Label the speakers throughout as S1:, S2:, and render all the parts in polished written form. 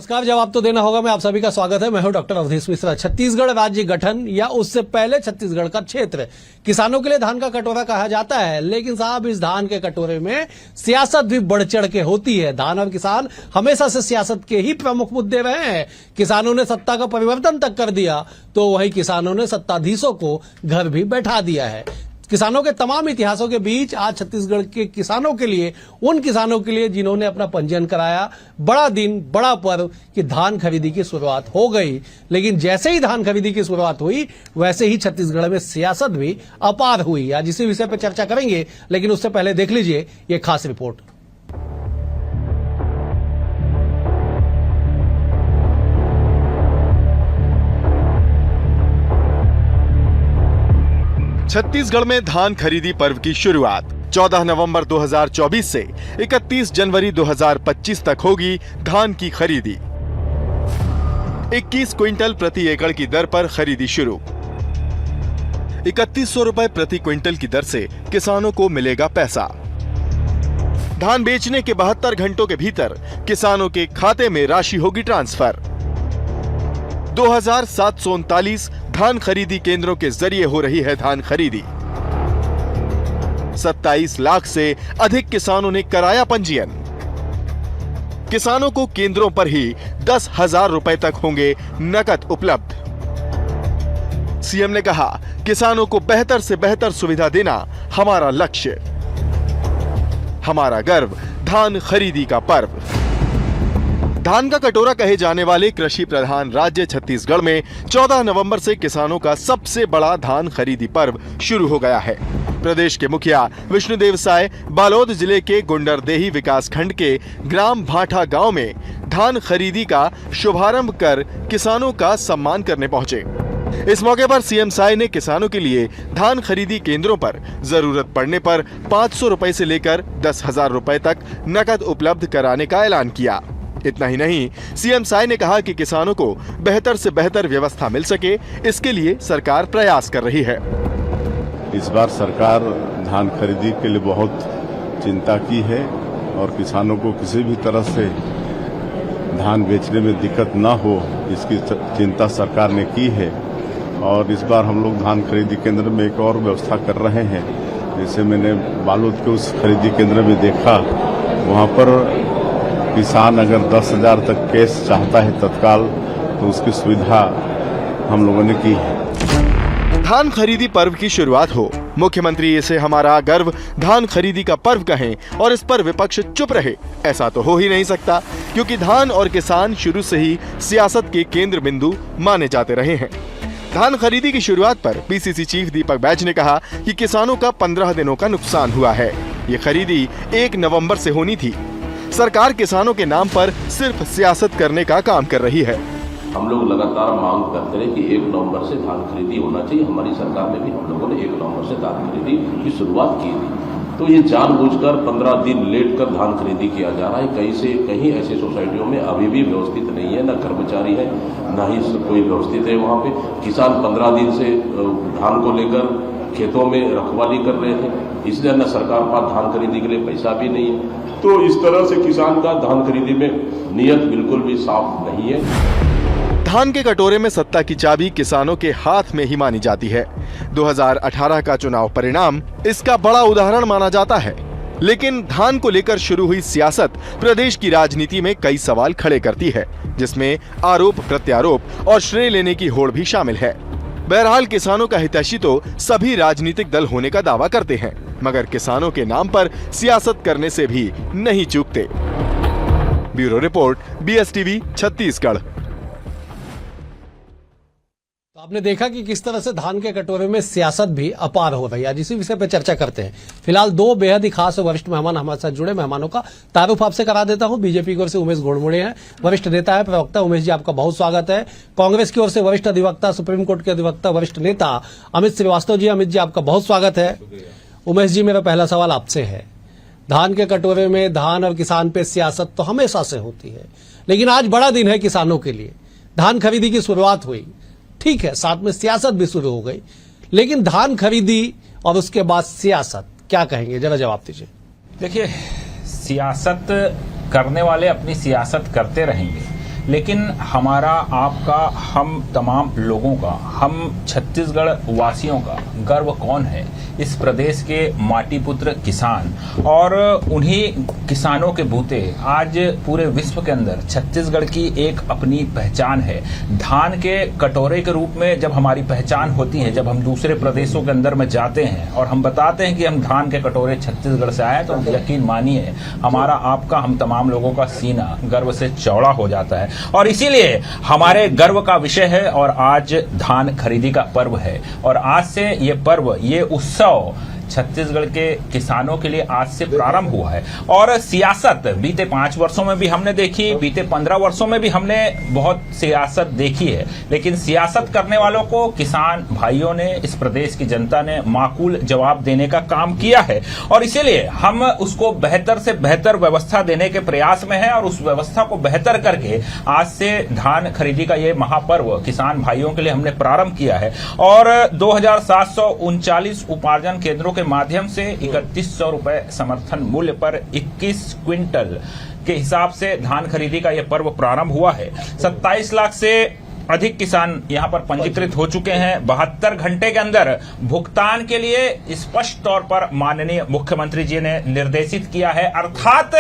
S1: नमस्कार। जवाब तो देना होगा। मैं आप सभी का स्वागत है। मैं हूं डॉक्टर अवधेश मिश्रा। छत्तीसगढ़ राज्य गठन या उससे पहले छत्तीसगढ़ का क्षेत्र किसानों के लिए धान का कटोरा कहा जाता है, लेकिन साहब इस धान के कटोरे में सियासत भी बढ़ चढ़ के होती है। धान और किसान हमेशा से सियासत के ही प्रमुख मुद्दे रहे हैं। किसानों ने सत्ता का परिवर्तन तक कर दिया तो वही किसानों ने सत्ताधीशों को घर भी बैठा दिया है। किसानों के तमाम इतिहासों के बीच आज छत्तीसगढ़ के किसानों के लिए, उन किसानों के लिए जिन्होंने अपना पंजीयन कराया, बड़ा दिन, बड़ा पर्व कि धान खरीदी की शुरुआत हो गई। लेकिन जैसे ही धान खरीदी की शुरुआत हुई वैसे ही छत्तीसगढ़ में सियासत भी अपार हुई। आज इसी विषय पर चर्चा करेंगे, लेकिन उससे पहले देख लीजिए ये खास रिपोर्ट।
S2: छत्तीसगढ़ में धान खरीदी पर्व की शुरुआत 14 नवंबर 2024 से 31 जनवरी 2025 तक होगी धान की खरीदी। 21 क्विंटल प्रति एकड़ की दर पर खरीदी शुरू। 3100 रुपए प्रति क्विंटल की दर से किसानों को मिलेगा पैसा। धान बेचने के 72 घंटों के भीतर किसानों के खाते में राशि होगी ट्रांसफर। 2739 धान खरीदी केंद्रों के जरिए हो रही है धान खरीदी। 27 लाख से अधिक किसानों ने कराया पंजीयन। किसानों को केंद्रों पर ही 10,000 रुपए तक होंगे नकद उपलब्ध। सीएम ने कहा, किसानों को बेहतर से बेहतर सुविधा देना हमारा लक्ष्य, हमारा गर्व धान खरीदी का पर्व। धान का कटोरा कहे जाने वाले कृषि प्रधान राज्य छत्तीसगढ़ में 14 नवंबर से किसानों का सबसे बड़ा धान खरीदी पर्व शुरू हो गया है। प्रदेश के मुखिया विष्णुदेव साय बालोद जिले के गुंडरदेही विकास खंड के ग्राम भाठा गांव में धान खरीदी का शुभारंभ कर किसानों का सम्मान करने पहुंचे। इस मौके पर सीएम साय ने किसानों के लिए धान खरीदी केंद्रों पर जरूरत पड़ने पर 500 रुपए से लेकर 10,000 रुपए तक नकद उपलब्ध कराने का ऐलान किया। इतना ही नहीं, सीएम साय ने कहा कि किसानों को बेहतर से बेहतर व्यवस्था मिल सके, इसके लिए सरकार प्रयास कर रही है।
S3: इस बार सरकार धान खरीदी के लिए बहुत चिंता की है और किसानों को किसी भी तरह से धान बेचने में दिक्कत न हो, इसकी चिंता सरकार ने की है। और इस बार हम लोग धान खरीदी केंद्र में एक और व्यवस्था कर रहे हैं। जैसे मैंने बालोद के उस खरीदी केंद्र में देखा, वहाँ पर किसान अगर 10,000 तक कैश चाहता है तत्काल, तो उसकी सुविधा हम लोगों ने की है।
S2: धान खरीदी पर्व की शुरुआत हो, मुख्यमंत्री इसे हमारा गर्व धान खरीदी का पर्व कहें और इस पर विपक्ष चुप रहे, ऐसा तो हो ही नहीं सकता, क्योंकि धान और किसान शुरू से ही सियासत के केंद्र बिंदु माने जाते रहे हैं। धान खरीदी की शुरुआत पर पीसीसी चीफ दीपक बैज ने कहा कि किसानों का 15 दिनों का नुकसान हुआ है। ये खरीदी 1 नवंबर से होनी थी। सरकार किसानों के नाम पर सिर्फ सियासत करने का काम कर रही है।
S4: हम लोग लगातार मांग करते रहे कि 1 नवंबर से धान खरीदी होना चाहिए। हमारी सरकार में भी हम लोगों ने 1 नवंबर से धान खरीदी की शुरुआत की थी। तो ये जानबूझकर 15 दिन लेट कर धान खरीदी किया जा रहा है। कहीं ऐसे सोसाइटियों में अभी भी व्यवस्थित नहीं है, न कर्मचारी है, न ही कोई व्यवस्थित है। वहाँ पे किसान 15 दिन से धान को लेकर खेतों में रखवाली कर रहे थे, इसलिए न सरकार पास धान खरीदी के लिए पैसा भी नहीं है। तो इस तरह से किसान का धान खरीदी में नियत बिल्कुल भी साफ नहीं है।
S2: धान के कटोरे में सत्ता की चाबी किसानों के हाथ में ही मानी जाती है। 2018 का चुनाव परिणाम इसका बड़ा उदाहरण माना जाता है। लेकिन धान को लेकर शुरू हुई सियासत प्रदेश की राजनीति में कई सवाल खड़े करती है, जिसमें आरोप प्रत्यारोप और श्रेय लेने की होड़ भी शामिल है। बहरहाल किसानों का हितैषी तो सभी राजनीतिक दल होने का दावा करते हैं, मगर किसानों के नाम पर सियासत करने से भी नहीं चूकते। Bureau report, BSTV Chhattisgarh.
S1: तो आपने देखा कि किस तरह से धान के कटोरे में सियासत भी अपार हो रही है। आज इसी विषय पर चर्चा करते हैं। फिलहाल 2 बेहद ही खास वरिष्ठ मेहमान हमारे साथ जुड़े। मेहमानों का तारुफ आपसे करा देता हूं। बीजेपी की ओर से उमेश घोड़मुड़े हैं, वरिष्ठ नेता है, प्रवक्ता। उमेश जी, आपका बहुत स्वागत है। कांग्रेस की ओर से वरिष्ठ अधिवक्ता, सुप्रीम कोर्ट के अधिवक्ता, वरिष्ठ नेता अमित श्रीवास्तव जी। अमित जी, आपका बहुत स्वागत है। उमेश जी, मेरा पहला सवाल आपसे है। धान के कटोरे में धान और किसान पे सियासत तो हमेशा से होती है, लेकिन आज बड़ा दिन है किसानों के लिए। धान खरीदी की शुरुआत हुई, ठीक है, साथ में सियासत भी शुरू हो गई, लेकिन धान खरीदी और उसके बाद सियासत, क्या कहेंगे, जरा जवाब दीजिए।
S5: देखिए, सियासत करने वाले अपनी सियासत करते रहेंगे, लेकिन हमारा, आपका, हम तमाम लोगों का, हम छत्तीसगढ़ वासियों का गर्व कौन है? इस प्रदेश के माटी पुत्र किसान, और उन्हीं किसानों के बूते आज पूरे विश्व के अंदर छत्तीसगढ़ की एक अपनी पहचान है। धान के कटोरे के रूप में जब हमारी पहचान होती है, जब हम दूसरे प्रदेशों के अंदर में जाते हैं और हम बताते हैं कि हम धान के कटोरे छत्तीसगढ़ से आए, तो यकीन मानिए हमारा, आपका, हम तमाम लोगों का सीना गर्व से चौड़ा हो जाता है। और इसीलिए हमारे गर्व का विषय है, और आज धान खरीदी का पर्व है, और आज से ये पर्व, ये उत्सव छत्तीसगढ़ के किसानों के लिए आज से प्रारंभ हुआ है। और सियासत बीते 5 वर्षों में भी हमने देखी, बीते 15 वर्षों में भी हमने बहुत सियासत देखी है, लेकिन सियासत करने वालों को किसान भाइयों ने, इस प्रदेश की जनता ने माकूल जवाब देने का काम किया है, और इसीलिए हम उसको बेहतर से बेहतर व्यवस्था देने के प्रयास में हैं, और उस व्यवस्था को बेहतर करके आज से धान खरीदी का ये महापर्व किसान भाइयों के लिए हमने प्रारंभ किया है। और 2739 उपार्जन केंद्रों के माध्यम से 3100 रुपए समर्थन मूल्य पर 21 क्विंटल के हिसाब से धान खरीदी का यह पर्व प्रारंभ हुआ है। 27 लाख से अधिक किसान यहां पर पंजीकृत हो चुके हैं। 72 घंटे के अंदर भुगतान के लिए स्पष्ट तौर पर माननीय मुख्यमंत्री जी ने निर्देशित किया है, अर्थात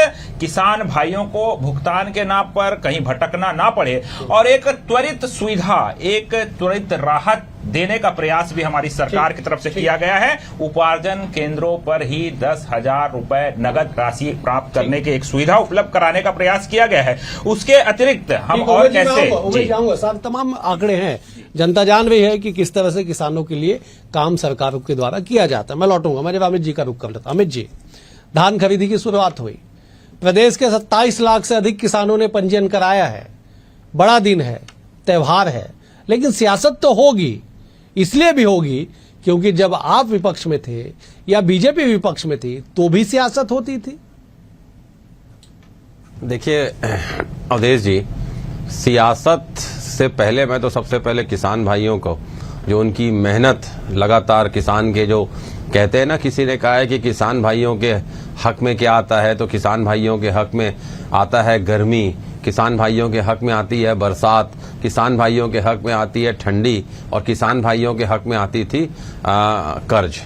S5: किसान भाइयों को भुगतान के नाम पर कहीं भटकना ना पड़े, और एक त्वरित सुविधा, एक त्वरित राहत देने का प्रयास भी हमारी सरकार की तरफ से किया गया है। उपार्जन केंद्रों पर ही 10,000 रुपए नगद राशि प्राप्त करने की एक सुविधा उपलब्ध कराने का प्रयास किया गया है। उसके अतिरिक्त हम और कैसे
S1: जाऊंगा साहब, तमाम आंकड़े हैं, जनता जान रही है कि किस तरह से किसानों के लिए काम सरकारों के द्वारा किया जाता है। मैं लौटूंगा, मैं जब अमित जी का रुख कर लेता। अमित जी, धान खरीदी की शुरुआत हुई, प्रदेश के 27 लाख से अधिक किसानों ने पंजीयन कराया है। बड़ा दिन है, त्योहार है, लेकिन सियासत तो होगी, इसलिए भी होगी क्योंकि जब आप विपक्ष में थे या बीजेपी विपक्ष में थी तो भी सियासत होती थी।
S6: देखिए अवधेश जी, सियासत से पहले मैं तो सबसे पहले किसान भाइयों को, जो उनकी मेहनत लगातार, किसान के जो कहते हैं ना, किसी ने कहा है कि किसान भाइयों के हक में क्या आता है, तो किसान भाइयों के हक में आता है गर्मी, किसान भाइयों के हक में आती है बरसात, किसान भाइयों के हक में आती है ठंडी, और किसान भाइयों के हक में आती थी कर्ज।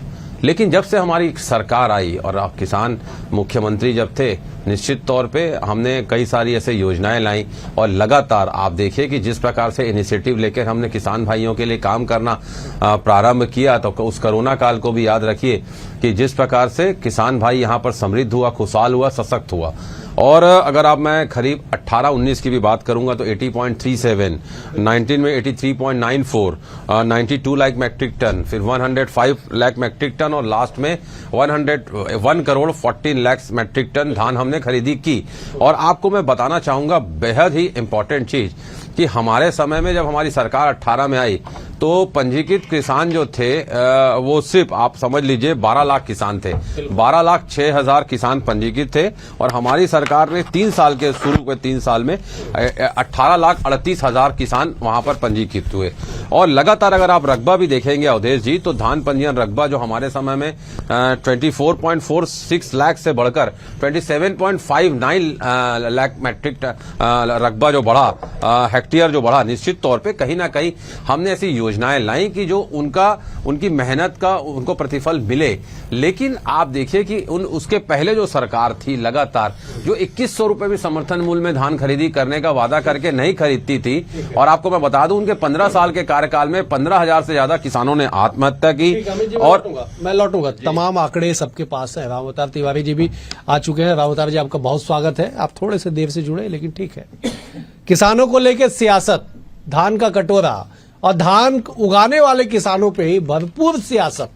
S6: लेकिन जब से हमारी सरकार आई और किसान मुख्यमंत्री जब थे, निश्चित तौर पे हमने कई सारी ऐसे योजनाएं लाई, और लगातार आप देखिए कि जिस प्रकार से इनिशिएटिव लेकर हमने किसान भाइयों के लिए काम करना प्रारंभ किया, तो उस कोरोना काल को भी याद रखिए कि जिस प्रकार से किसान भाई यहाँ पर समृद्ध हुआ, खुशहाल हुआ, सशक्त हुआ। और अगर आप मैं खरीफ 18-19 की भी बात करूंगा तो 80.37, 19 में 83.94, 92 लाख मैट्रिक टन, फिर 105 लाख मैट्रिक टन, और लास्ट में 1 करोड़ 14 लाख मैट्रिक टन धान हमने खरीदी की। और आपको मैं बताना चाहूंगा बेहद ही इंपॉर्टेंट चीज कि हमारे समय में जब हमारी सरकार 18 में आई तो पंजीकृत किसान जो थे वो सिर्फ आप समझ लीजिए 12 लाख किसान थे। 12,06,000 किसान पंजीकृत थे, और हमारी सरकार ने 3 साल के शुरू के 3 साल में 18,38,000 किसान वहां पर पंजीकृत हुए। और लगातार अगर आप रकबा भी देखेंगे अवधेश जी, तो धान पंजीयन रकबा जो हमारे समय में 24.46 लाख से बढ़कर 27.59 लाख मैट्रिक रकबा जो बढ़ा, हेक्टेयर जो बढ़ा, निश्चित तौर पे कहीं ना कहीं हमने ऐसी योजनाएं लाई कि जो उनकी मेहनत का उनको प्रतिफल मिले। लेकिन आप देखिए कि उसके पहले जो सरकार थी लगातार जो 2100 रुपए भी समर्थन मूल्य में धान खरीदी करने का वादा करके नहीं खरीदती थी, और आपको मैं बता दूं उनके 15 साल के कार्यकाल में 15,000 से ज्यादा किसानों ने आत्महत्या की। और
S1: मैं लौटूंगा, तमाम आंकड़े सबके पास है। रामअवतार तिवारी जी भी आ चुके हैं। रामअवतार जी, आपका बहुत स्वागत है। आप थोड़े से देर से जुड़े, लेकिन ठीक है। किसानों को लेकर सियासत, धान का कटोरा और धान उगाने वाले किसानों पे ही भरपूर सियासत,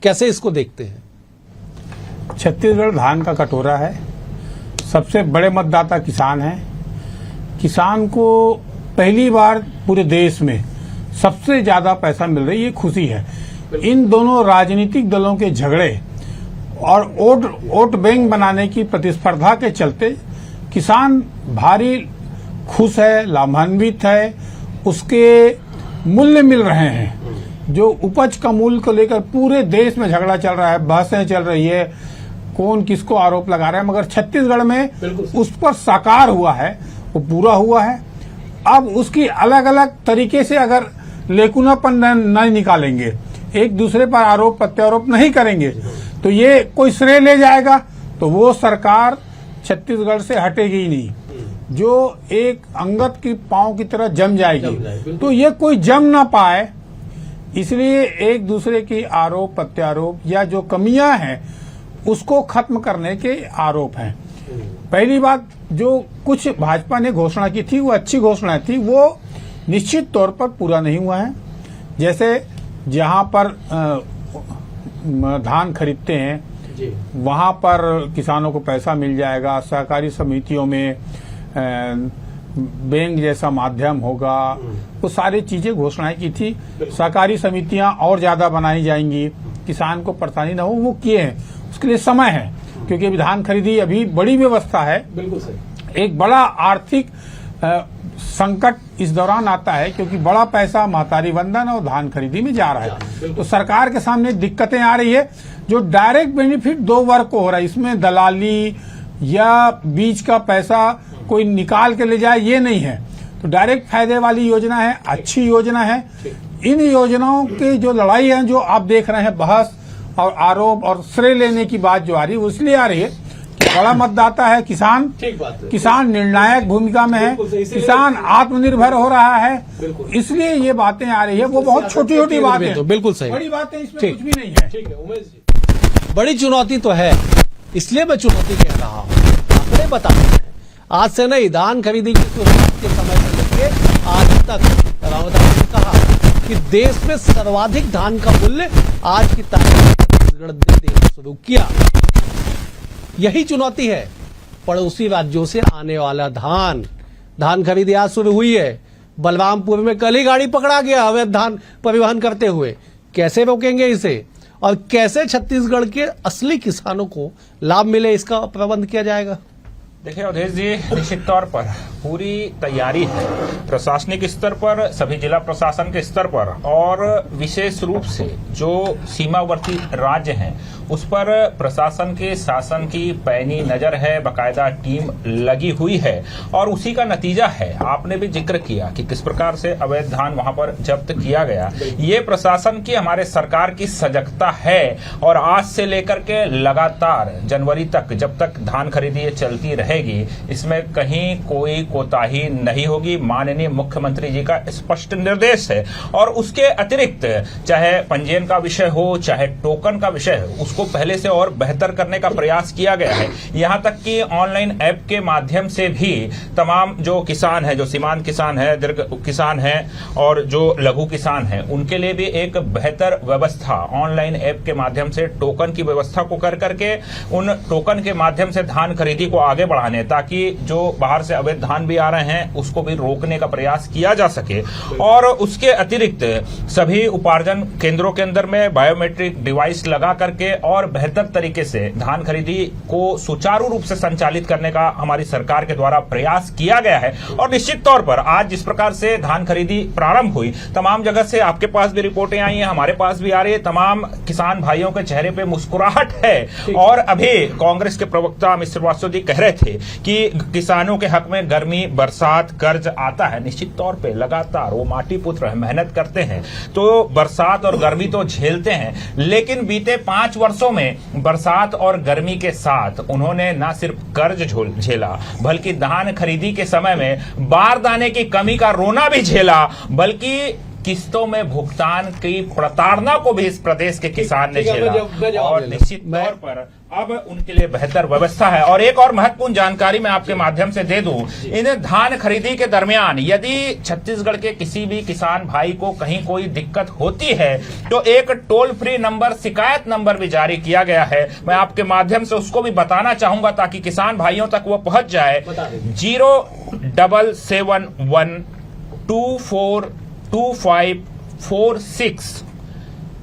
S1: कैसे इसको देखते हैं?
S7: छत्तीसगढ़ धान का कटोरा है, सबसे बड़े मतदाता किसान हैं। किसान को पहली बार पूरे देश में सबसे ज्यादा पैसा मिल रही है, ये खुशी है। इन दोनों राजनीतिक दलों के झगड़े और वोट बैंक बनाने की प्रतिस्पर्धा के चलते किसान भारी खुश है, लाभान्वित है, उसके मूल्य मिल रहे हैं। जो उपज का मूल्य को लेकर पूरे देश में झगड़ा चल रहा है, बहसें चल रही है, कौन किसको आरोप लगा रहा है, मगर छत्तीसगढ़ में उस पर साकार हुआ है, वो पूरा हुआ है। अब उसकी अलग अलग तरीके से अगर लेकुनापन नहीं निकालेंगे, एक दूसरे पर आरोप प्रत्यारोप नहीं करेंगे, तो ये कोई श्रेय ले जाएगा तो वो सरकार छत्तीसगढ़ से हटेगी ही नहीं, जो एक अंगद की पांव की तरह जम जाएगी। तो ये कोई जम ना पाए, इसलिए एक दूसरे की आरोप प्रत्यारोप या जो कमियां हैं उसको खत्म करने के आरोप हैं। पहली बात, जो कुछ भाजपा ने घोषणा की थी वो अच्छी घोषणा थी, वो निश्चित तौर पर पूरा नहीं हुआ है। जैसे जहां पर धान खरीदते हैं वहां पर किसानों को पैसा मिल जाएगा, सहकारी समितियों में बैंक जैसा माध्यम होगा, वो सारी चीजें घोषणाएं की थी। सहकारी समितियां और ज्यादा बनाई जाएंगी, किसान को परेशानी न हो, वो किए हैं। उसके लिए समय है, क्योंकि अभी धान खरीदी अभी बड़ी व्यवस्था है।
S1: बिल्कुल सही।
S7: एक बड़ा आर्थिक संकट इस दौरान आता है, क्योंकि बड़ा पैसा महतारी वंदन और धान खरीदी में जा रहा है। तो सरकार के सामने दिक्कतें आ रही है। जो डायरेक्ट बेनिफिट दो वर्ग को हो रहा है, इसमें दलाली या बीज का पैसा कोई निकाल के ले जाए, ये नहीं है। तो डायरेक्ट फायदे वाली योजना है, अच्छी योजना है। इन योजनाओं की जो लड़ाई है, जो आप देख रहे हैं, बहस और आरोप और श्रेय लेने की बात जो आ रही है, वो इसलिए आ रही है कि बड़ा मतदाता है किसान,
S1: ठीक बात है।
S7: किसान निर्णायक भूमिका में है,
S1: बिल्कुल सही।
S7: किसान आत्मनिर्भर हो रहा है, इसलिए ये बातें आ रही है। वो बहुत छोटी छोटी बातें हैं,
S1: तो बिल्कुल सही।
S7: बड़ी बातें इसमें
S1: ठीक।
S7: कुछ भी नहीं है।
S1: ठीक है उमेश जी, बड़ी चुनौती तो है, इसलिए मैं चुनौती कह रहा हूँ। आंकड़े बताते हैं, आज से नहीं, धान खरीदी की शुरुआत के समय से लेकर आज तक रावत ने कहा कि देश में सर्वाधिक धान का मूल्य आज की तारीख में छत्तीसगढ़ ने देना शुरू किया। यही चुनौती है। पड़ोसी राज्यों से आने वाला धान खरीदी आज शुरू हुई है। बलरामपुर में कल ही गाड़ी पकड़ा गया अवैध धान परिवहन करते हुए। कैसे रोकेंगे इसे, और कैसे छत्तीसगढ़ के असली किसानों को लाभ मिले, इसका प्रबंध किया जाएगा?
S5: देखिए अवधेश जी, निश्चित तौर पर पूरी तैयारी है प्रशासनिक स्तर पर, सभी जिला प्रशासन के स्तर पर, और विशेष रूप से जो सीमावर्ती राज्य हैं उस पर प्रशासन के शासन की पैनी नजर है, बकायदा टीम लगी हुई है, और उसी का नतीजा है। आपने भी जिक्र किया कि किस प्रकार से अवैध धान वहां पर जब्त किया गया। ये प्रशासन की, हमारे सरकार की सजगता है, और आज से लेकर के लगातार जनवरी तक, जब तक धान खरीदी चलती रहेगी, इसमें कहीं कोई कोताही नहीं होगी। माननीय मुख्यमंत्री जी का स्पष्ट निर्देश है। और उसके अतिरिक्त चाहे पंजीयन का विषय हो, चाहे टोकन का विषय हो, उसको पहले से और बेहतर करने का प्रयास किया गया है। यहां तक कि ऑनलाइन ऐप के माध्यम से भी तमाम जो किसान है, जो सीमांत किसान है, दीर्घ किसान है, और जो लघु किसान है, उनके लिए भी एक बेहतर व्यवस्था ऑनलाइन ऐप के माध्यम से टोकन की व्यवस्था को कर करके उन टोकन के माध्यम से धान खरीदी को आगे बढ़ाने, ताकि जो बाहर से अवैध धान भी आ रहे हैं उसको भी रोकने का प्रयास किया जा सके। और उसके अतिरिक्त सभी उपार्जन केंद्रों के अंदर में बायोमेट्रिक डिवाइस लगा करके और बेहतर तरीके से धान खरीदी को सुचारू रूप से संचालित करने का हमारी सरकार के द्वारा प्रयास किया गया है। और निश्चित तौर पर आज जिस प्रकार से धान खरीदी प्रारंभ हुई, तमाम जगह से आपके पास भी रिपोर्टें आई हैं, हमारे पास भी आ रही है, तमाम किसान भाइयों के चेहरे पे मुस्कुराहट है। और अभी कांग्रेस के प्रवक्ता अमित श्रीवास्तव जी कह रहे थे कि किसानों के हक में गर्मी, बरसात, कर्ज आता है। निश्चित तौर पे लगातार वो माटी पुत्र है, मेहनत करते हैं, तो बरसात और गर्मी तो झेलते हैं, लेकिन बीते 5 वर्षों में बरसात और गर्मी के साथ उन्होंने न सिर्फ कर्ज झेला, बल्कि धान खरीदी के समय में बारदाने की कमी का रोना भी झेला, बल्कि किस्तों में भुगतान की प्रताड़ना को भी इस प्रदेश के किसान ने झेला। और निश्चित तौर पर अब उनके लिए बेहतर व्यवस्था है। और एक और महत्वपूर्ण जानकारी मैं आपके माध्यम से दे दूं, इन धान खरीदी के दरमियान यदि छत्तीसगढ़ के किसी भी किसान भाई को कहीं कोई दिक्कत होती है तो एक टोल फ्री नंबर, शिकायत नंबर भी जारी किया गया है। मैं आपके माध्यम से उसको भी बताना चाहूंगा ताकि किसान भाइयों तक वो पहुंच जाए। 0771242546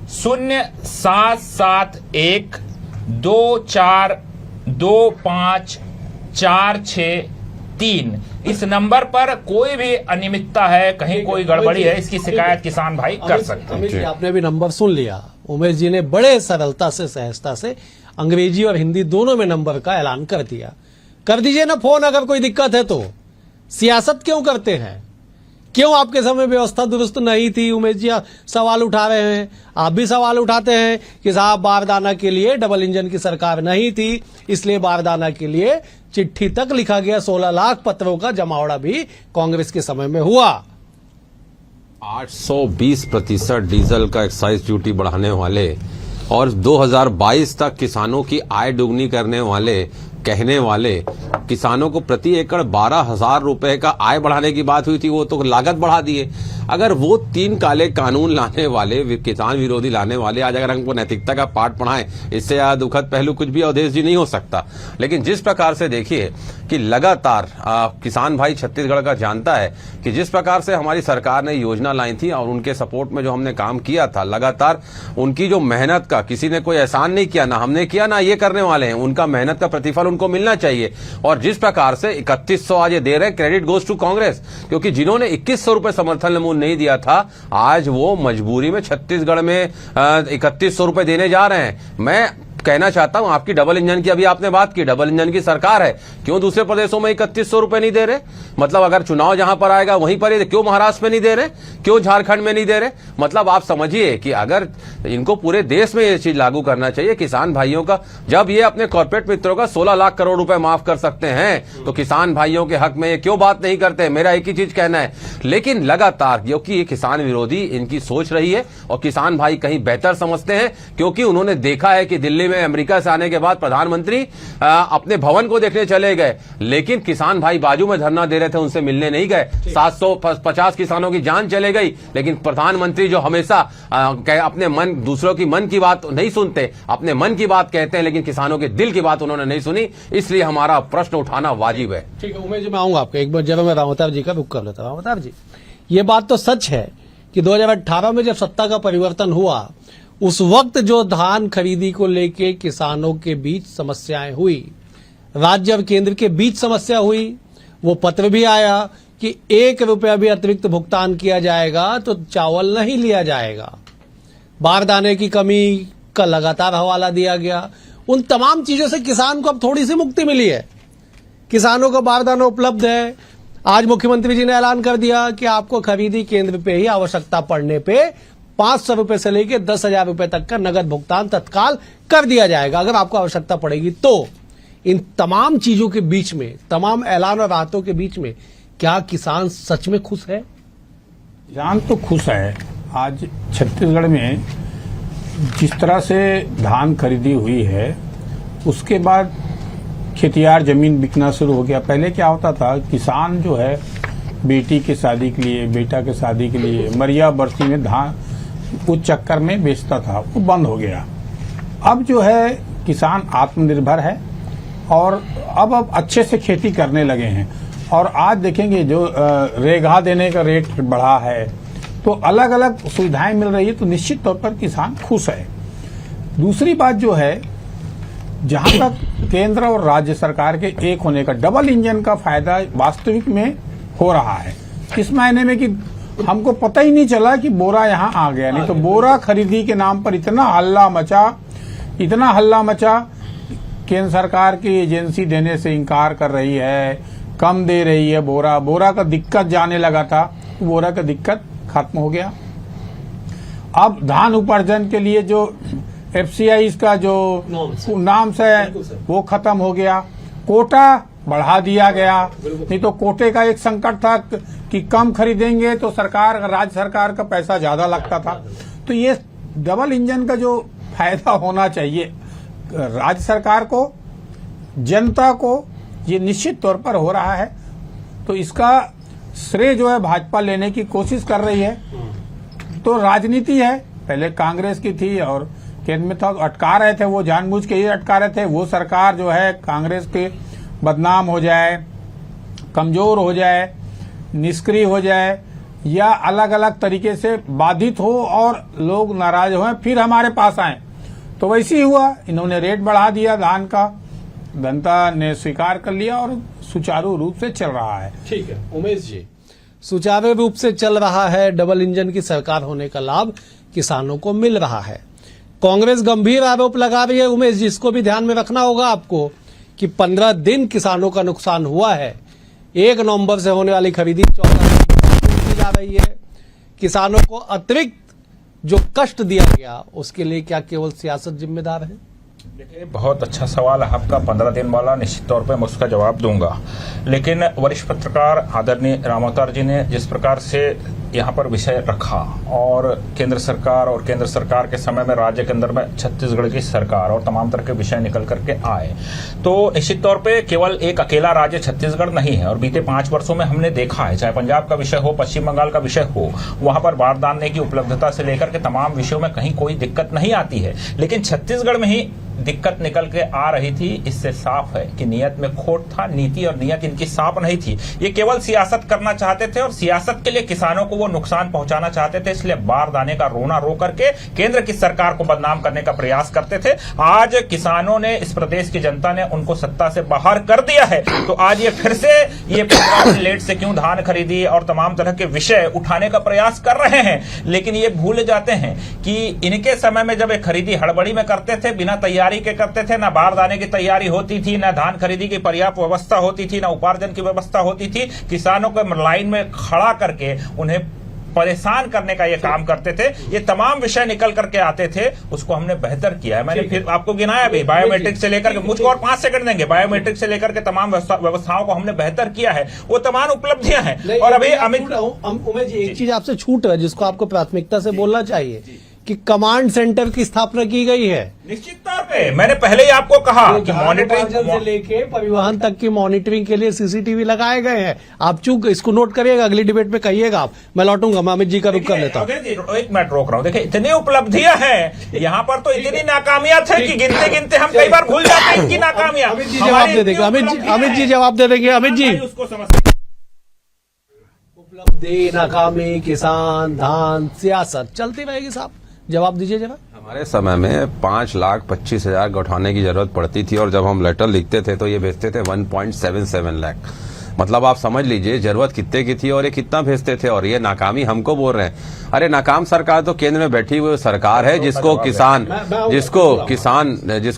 S5: 0771242546 इस नंबर पर कोई भी अनियमितता है, कहीं कोई गड़बड़ी है, इसकी शिकायत किसान भाई कर सकते हैं।
S1: अमित जी, आपने भी नंबर सुन लिया। उमेश जी ने बड़े सरलता से, सहजता से अंग्रेजी और हिंदी दोनों में नंबर का ऐलान कर दिया। कर दीजिए ना फोन अगर कोई दिक्कत है तो। सियासत क्यों करते हैं? क्यों आपके समय व्यवस्था दुरुस्त नहीं थी? उमेश जी सवाल उठा रहे हैं, आप भी सवाल उठाते हैं कि साहब बारदाना के लिए डबल इंजन की सरकार नहीं थी, इसलिए बारदाना के लिए चिट्ठी तक लिखा गया। 16 लाख पत्रों का जमावड़ा भी कांग्रेस के समय में हुआ।
S6: 820% डीजल का एक्साइज ड्यूटी बढ़ाने वाले और 2022 तक किसानों की आय दुगनी करने वाले कहने वाले किसानों को प्रति एकड़ 12,000 रुपए का आय बढ़ाने की बात हुई थी, वो तो लागत बढ़ा दिए। अगर वो 3 काले कानून लाने वाले, किसान विरोधी लाने वाले आज अगर हमको नैतिकता का पाठ पढ़ाएं, इससे ज्यादा दुखद पहलू कुछ भी अवधेश जी नहीं हो सकता। लेकिन जिस प्रकार से देखिए कि लगातार किसान भाई छत्तीसगढ़ का जानता है कि जिस प्रकार से हमारी सरकार ने योजना लाई थी और उनके सपोर्ट में जो हमने काम किया था, लगातार उनकी जो मेहनत का किसी ने कोई एहसान नहीं किया, ना हमने किया ना ये करने वाले हैं। उनका मेहनत का प्रतिफल उनको मिलना चाहिए। और जिस प्रकार से 3100 आज ये दे रहे हैं, क्रेडिट गोज टू कांग्रेस, क्योंकि जिन्होंने 2100 रुपए समर्थन मूल्य नहीं दिया था, आज वो मजबूरी में छत्तीसगढ़ में 3100 रुपए देने जा रहे हैं। मैं कहना चाहता हूं, आपकी डबल इंजन की अभी आपने बात की, डबल इंजन की सरकार है, क्यों दूसरे प्रदेशों में 3100 रुपए नहीं दे रहे? मतलब अगर चुनाव जहां पर आएगा वहीं पर ही, क्यों महाराष्ट्र में नहीं दे रहे, क्यों झारखंड में नहीं दे रहे? मतलब आप समझिए कि अगर इनको पूरे देश में ये चीज लागू करना चाहिए किसान भाइयों का। जब ये अपने कॉर्पोरेट मित्रों का 16 लाख करोड़ रुपए माफ कर सकते हैं, तो किसान भाइयों के हक में ये क्यों बात नहीं करते? मेरा एक ही चीज कहना है। लेकिन लगातार क्योंकि ये किसान विरोधी इनकी सोच रही है और किसान भाई कहीं बेहतर समझते हैं, क्योंकि उन्होंने देखा है कि दिल्ली में अमेरिका से आने के बाद प्रधानमंत्री अपने भवन को देखने चले गए, लेकिन किसान भाई बाजू में धरना दे रहे थे, उनसे मिलने नहीं गए। 750 किसानों की जान चले गई, लेकिन प्रधानमंत्री जो हमेशा अपने मन, दूसरों की मन की बात नहीं सुनते, अपने मन की बात कहते हैं, लेकिन किसानों के दिल की बात उन्होंने नहीं सुनी। इसलिए हमारा प्रश्न उठाना वाजिब है।
S1: ठीक है उमेश जी, मैं आऊंगा आपको एक बार, जब मैं रावतार जी का रुख कर लेता हूं। रावतार जी, ये बात तो सच है कि 2018 में जब सत्ता का परिवर्तन हुआ, उस वक्त जो धान खरीदी को लेके किसानों के बीच समस्याएं हुई, राज्य और केंद्र के बीच समस्या हुई, वो पत्र भी आया कि 1 रुपया भी अतिरिक्त भुगतान किया जाएगा तो चावल नहीं लिया जाएगा। बारदाने की कमी का लगातार हवाला दिया गया। उन तमाम चीजों से किसान को अब थोड़ी सी मुक्ति मिली है, किसानों को बारदाना उपलब्ध है। आज मुख्यमंत्री जी ने ऐलान कर दिया कि आपको खरीदी केंद्र पे ही आवश्यकता पड़ने पे 500 रुपए से लेकर 10,000 रुपए तक का नगद भुगतान तत्काल कर दिया जाएगा अगर आपको आवश्यकता पड़ेगी तो। इन तमाम चीजों के बीच में, तमाम ऐलान और राहतों के बीच में, क्या किसान सच में खुश है?
S7: किसान तो खुश है। आज छत्तीसगढ़ में जिस तरह से धान खरीदी हुई है, उसके बाद खेतियार जमीन बिकना शुरू हो गया। पहले क्या होता था, किसान जो है बेटी की शादी के लिए, बेटा के शादी के लिए मरिया बरसी में धान उस चक्कर में बेचता था, वो बंद हो गया। अब जो है किसान आत्मनिर्भर है और अब अच्छे से खेती करने लगे हैं। और आज देखेंगे जो रेगा देने का रेट बढ़ा है, तो अलग अलग सुविधाएं मिल रही है, तो निश्चित तौर पर किसान खुश है। दूसरी बात जो है, जहां तक केंद्र और राज्य सरकार के एक होने का, डबल इंजन का फायदा वास्तविक में हो रहा है। इस मायने में कि हमको पता ही नहीं चला कि बोरा यहाँ आ गया, नहीं तो बोरा खरीदी के नाम पर इतना हल्ला मचा, केंद्र सरकार की एजेंसी देने से इनकार कर रही है, कम दे रही है। बोरा का दिक्कत जाने लगा था, बोरा का दिक्कत खत्म हो गया। अब धान उपार्जन के लिए जो FCI का जो नाम से वो खत्म हो गया, कोटा बढ़ा दिया गया। नहीं तो कोटे का एक संकट था कि कम खरीदेंगे तो राज्य सरकार का पैसा ज्यादा लगता था। तो ये डबल इंजन का जो फायदा होना चाहिए राज्य सरकार को, जनता को, ये निश्चित तौर पर हो रहा है। तो इसका श्रेय जो है भाजपा लेने की कोशिश कर रही है। तो राजनीति है, पहले कांग्रेस की थी और केंद्र में था, अटका रहे थे, वो जानबूझ के ही अटका रहे थे। वो सरकार जो है कांग्रेस के बदनाम हो जाए, कमजोर हो जाए, निष्क्रिय हो जाए, या अलग अलग तरीके से बाधित हो और लोग नाराज हो, फिर हमारे पास आए। तो वैसे ही हुआ, इन्होंने रेट बढ़ा दिया धान का, जनता ने स्वीकार कर लिया और सुचारू रूप से चल रहा है।
S1: ठीक है उमेश जी, सुचारू रूप से चल रहा है, डबल इंजन की सरकार होने का लाभ किसानों को मिल रहा है। कांग्रेस गंभीर आरोप लगा रही है उमेश जी, इसको भी ध्यान में रखना होगा आपको कि 15 दिन किसानों का नुकसान हुआ है। 1 नवंबर से होने वाली खरीदी 14 की जा जा रही है, किसानों को अतिरिक्त जो कष्ट दिया गया उसके लिए क्या केवल सियासत जिम्मेदार है?
S5: देखिए, बहुत अच्छा सवाल है आपका, 15 दिन वाला। निश्चित तौर पे मैं उसका जवाब दूंगा, लेकिन वरिष्ठ पत्रकार आदरणीय राम अवतार जी ने जिस प्रकार से यहाँ पर विषय रखा, और केंद्र सरकार के समय में राज्य के अंदर में छत्तीसगढ़ की सरकार और तमाम तरह के विषय निकल करके आए, तो निश्चित तौर पे केवल एक अकेला राज्य छत्तीसगढ़ नहीं है। और बीते 5 वर्षों में हमने देखा है, चाहे पंजाब का विषय हो, पश्चिम बंगाल का विषय हो, वहां पर बारदाने की उपलब्धता से लेकर के तमाम विषयों में कहीं कोई दिक्कत नहीं आती है, लेकिन छत्तीसगढ़ में ही दिक्कत निकल के आ रही थी। इससे साफ है कि नियत में खोट था, नीति और नियत इनकी साफ नहीं थी। ये केवल सियासत करना चाहते थे और सियासत के लिए किसानों को वो नुकसान पहुंचाना चाहते थे, इसलिए बारदाने का रोना रो करके केंद्र की सरकार को बदनाम करने का प्रयास करते थे। आज किसानों ने, इस प्रदेश की जनता ने उनको सत्ता से बाहर कर दिया है, तो आज ये फिर से ये 15 दिन लेट से क्यों धान खरीदी और तमाम तरह के विषय उठाने का प्रयास कर रहे हैं। लेकिन ये भूल जाते हैं कि इनके समय में जब ये खरीदी हड़बड़ी में करते थे, बिना तैयारी के करते थे, ना बारदाने की तैयारी होती थी, ना धान खरीदी की पर्याप्त व्यवस्था होती थी, ना उपार्जन की व्यवस्था होती थी, किसानों को लाइन में खड़ा करके उन्हें परेशान करने का ये काम करते थे। ये तमाम विषय निकल करके आते थे, उसको हमने बेहतर किया है। मैंने फिर आपको गिनाया भी, बायोमेट्रिक से लेकर के, मुझको और 5 सेकंड देंगे, बायोमेट्रिक से लेकर के तमाम व्यवस्थाओं को हमने बेहतर किया है। वो तमाम उपलब्धियां हैं। और अभी अमित
S1: उमेश जी, एक चीज आपसे छूट है जिसको आपको प्राथमिकता से बोलना चाहिए कि कमांड सेंटर की स्थापना की गई है।
S5: निश्चित तौर पे मैंने पहले ही आपको कहा कि मॉनिटरिंग
S1: से लेके परिवहन तक की मॉनिटरिंग के लिए सीसीटीवी लगाए गए हैं। आप चूक इसको नोट करिएगा, अगली डिबेट में कहिएगा आप। मैं लौटूंगा, मैं अमित जी का रुख कर लेता हूँ।
S5: एक मिनट रोक रहा हूँ। देखिए, इतनी उपलब्धियां हैं यहाँ पर, तो इतनी नाकामियां थे कि गिनते गिनते हम कई बार भूल जाते हैं इनकी नाकामियां।
S1: अमित जी जवाब दे देंगे, अमित जी जवाब दे देंगे। अमित जी,
S5: उसको समझ,
S1: उपलब्धि, नाकामी, किसान, धान, सियासत चलती रहेगी साहब, जवाब दीजिए जरा।
S6: हमारे समय में 5,25,000 उठाने की जरूरत पड़ती थी, और जब हम लेटर लिखते थे तो ये भेजते थे 1.77 लाख। मतलब आप समझ लीजिए जरूरत कितने की थी और ये कितना भेजते थे। और ये नाकामी हमको बोल रहे हैं। अरे नाकाम सरकार तो केंद्र में बैठी हुई सरकार है, जिसको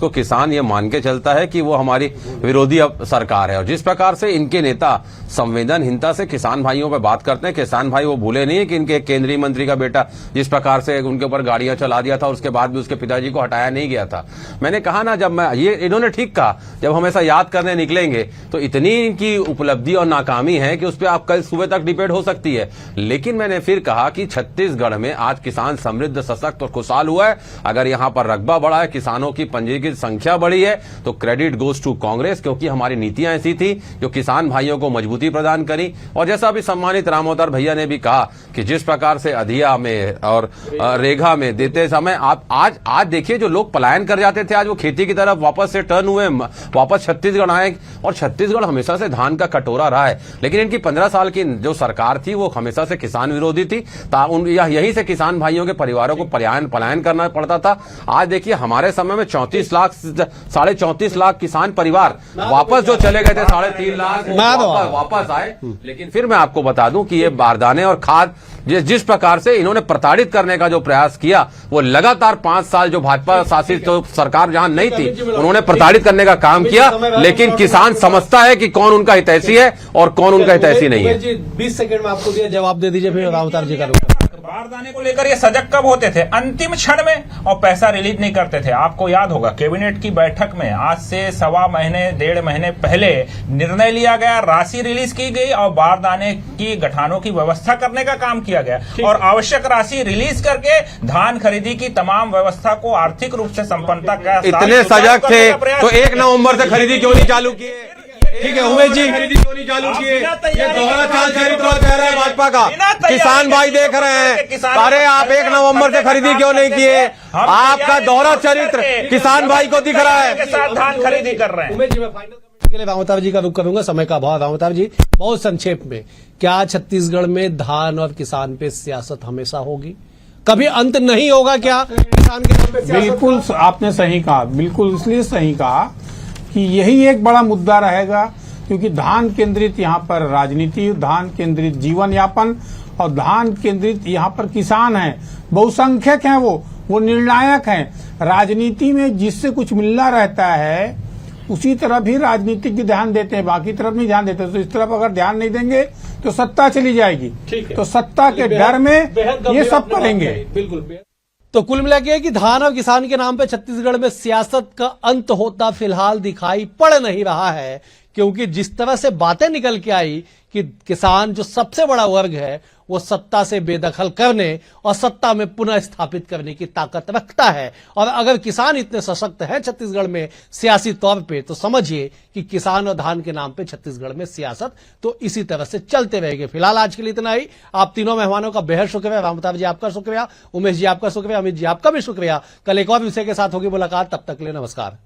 S6: किसान ये मान के चलता है कि वो हमारी विरोधी सरकार है। और जिस प्रकार से इनके नेता संवेदनहीनता से किसान भाइयों पे बात करते हैं, किसान भाई वो भूले नहीं है कि इनके केंद्रीय मंत्री का बेटा जिस प्रकार से उनके ऊपर गाड़ियां चला दिया था, उसके बाद भी उसके पिताजी को हटाया नहीं गया था। मैंने कहा ना, जब मैं ये, इन्होंने ठीक कहा, जब हम ऐसा याद करने निकलेंगे तो इतनी इनकी उपलब्धि और नाकामी है कि उस पर आप कल सुबह तक डिबेट हो सकती है। लेकिन मैंने फिर कहा कि छत्तीसगढ़ में आज किसान समृद्ध, सशक्त और खुशहाल हुआ है। अगर यहां पर रकबा बढ़ा है, किसानों की पंजीकृत संख्या बढ़ी है, तो क्रेडिट गोज टू कांग्रेस, क्योंकि हमारी नीतियां ऐसी थी जो किसान भाइयों को मजबूती प्रदान करी। और जैसा अभी सम्मानित राम अवतार भैया ने भी कहा कि जिस प्रकार से अधिया में और रेगा में देते समय आप आज देखिए, जो लोग पलायन कर जाते थे आज वो खेती की तरफ वापस से टर्न हुए, वापस छत्तीसगढ़ आए। और छत्तीसगढ़ हमेशा से धान का कटोरा रहा है, लेकिन इनकी 15 साल की जो सरकार थी वो हमेशा से किसान विरोधी थी। यहीं से किसान भाइयों के परिवारों को पलायन करना पड़ता था। आज देखिए, हमारे समय में 34 लाख किसान परिवार वापस जो चले गए थे, 3.5 लाख वापस आए। लेकिन फिर मैं आपको बता दूं कि ये बारदाने और खाद जिस प्रकार से इन्होंने प्रताड़ित करने का जो प्रयास किया, वो लगातार 5 साल जो भाजपा शासित जो सरकार जहां नहीं थी, उन्होंने प्रताड़ित करने का काम किया। लेकिन किसान समझता है कि कौन उनका हितैषी है और कौन उनका हितैषी नहीं है।
S1: 20 सेकंड में आपको दिया, जवाब दे दीजिए, फिर राम अवतार जी का।
S5: बारदाने को लेकर ये सजग कब होते थे? अंतिम क्षण में, और पैसा रिलीज नहीं करते थे। आपको याद होगा कैबिनेट की बैठक में आज से 1.5 महीने पहले निर्णय लिया गया, राशि रिलीज की गई और बारदाने की गठानों की व्यवस्था करने का काम किया गया। और आवश्यक राशि रिलीज करके धान खरीदी की तमाम व्यवस्था को आर्थिक रूप से संपन्नता का
S6: इतने सजग थे तो 1 नवंबर से खरीदी क्यों नहीं चालू किए?
S1: ठीक है उमेश जी,
S6: खरीदी क्यों नहीं चालू किए? ये दोहरा चाल चरित्र कह रहे हैं भाजपा का। किसान भाई देख रहे हैं, अरे आप 1 नवंबर से खरीदी क्यों नहीं किए? आपका दोहरा चरित्र किसान भाई को दिख रहा है।
S5: धान खरीदी कर रहे हैं।
S1: उमेश जी, मैं फाइनल के लिए राम अवतार जी का रुख करूंगा, समय का अभाव। राम अवतार जी, बहुत संक्षेप में, क्या छत्तीसगढ़ में धान और किसान पे सियासत हमेशा होगी? कभी अंत नहीं होगा क्या किसान के नाम पे?
S7: बिल्कुल आपने सही कहा, बिल्कुल इसलिए सही कहा कि यही एक बड़ा मुद्दा रहेगा, क्योंकि धान केंद्रित यहाँ पर राजनीति, धान केंद्रित जीवन यापन और धान केंद्रित यहाँ पर किसान हैं, बहुसंख्यक हैं, वो निर्णायक हैं। राजनीति में जिससे कुछ मिलना रहता है उसी तरफ ही राजनीतिक ध्यान देते हैं, बाकी तरफ नहीं ध्यान देते। तो इस तरफ अगर ध्यान नहीं देंगे तो सत्ता चली जाएगी।
S1: ठीक है।
S7: तो सत्ता के डर में
S1: बेहद
S7: ये
S1: गंभीर
S7: सब
S1: आपने बात
S7: करेंगे।
S1: कही। बिल्कुल। तो कुल मिला के कि धान और किसान के नाम पे छत्तीसगढ़ में सियासत का अंत होता फिलहाल दिखाई पड़ नहीं रहा है, क्योंकि जिस तरह से बातें निकल के आई कि किसान जो सबसे बड़ा वर्ग है वो सत्ता से बेदखल करने और सत्ता में पुनः स्थापित करने की ताकत रखता है। और अगर किसान इतने सशक्त हैं छत्तीसगढ़ में सियासी तौर पे, तो समझिए कि किसान और धान के नाम पे छत्तीसगढ़ में सियासत तो इसी तरह से चलते रहेगी। फिलहाल आज के लिए इतना ही। आप तीनों मेहमानों का बेहद शुक्रिया। रामप्रताप जी आपका शुक्रिया, उमेश जी आपका शुक्रिया, अमित जी आपका भी शुक्रिया। कल एक और विषय के साथ होगी मुलाकात, तब तक के लिए नमस्कार।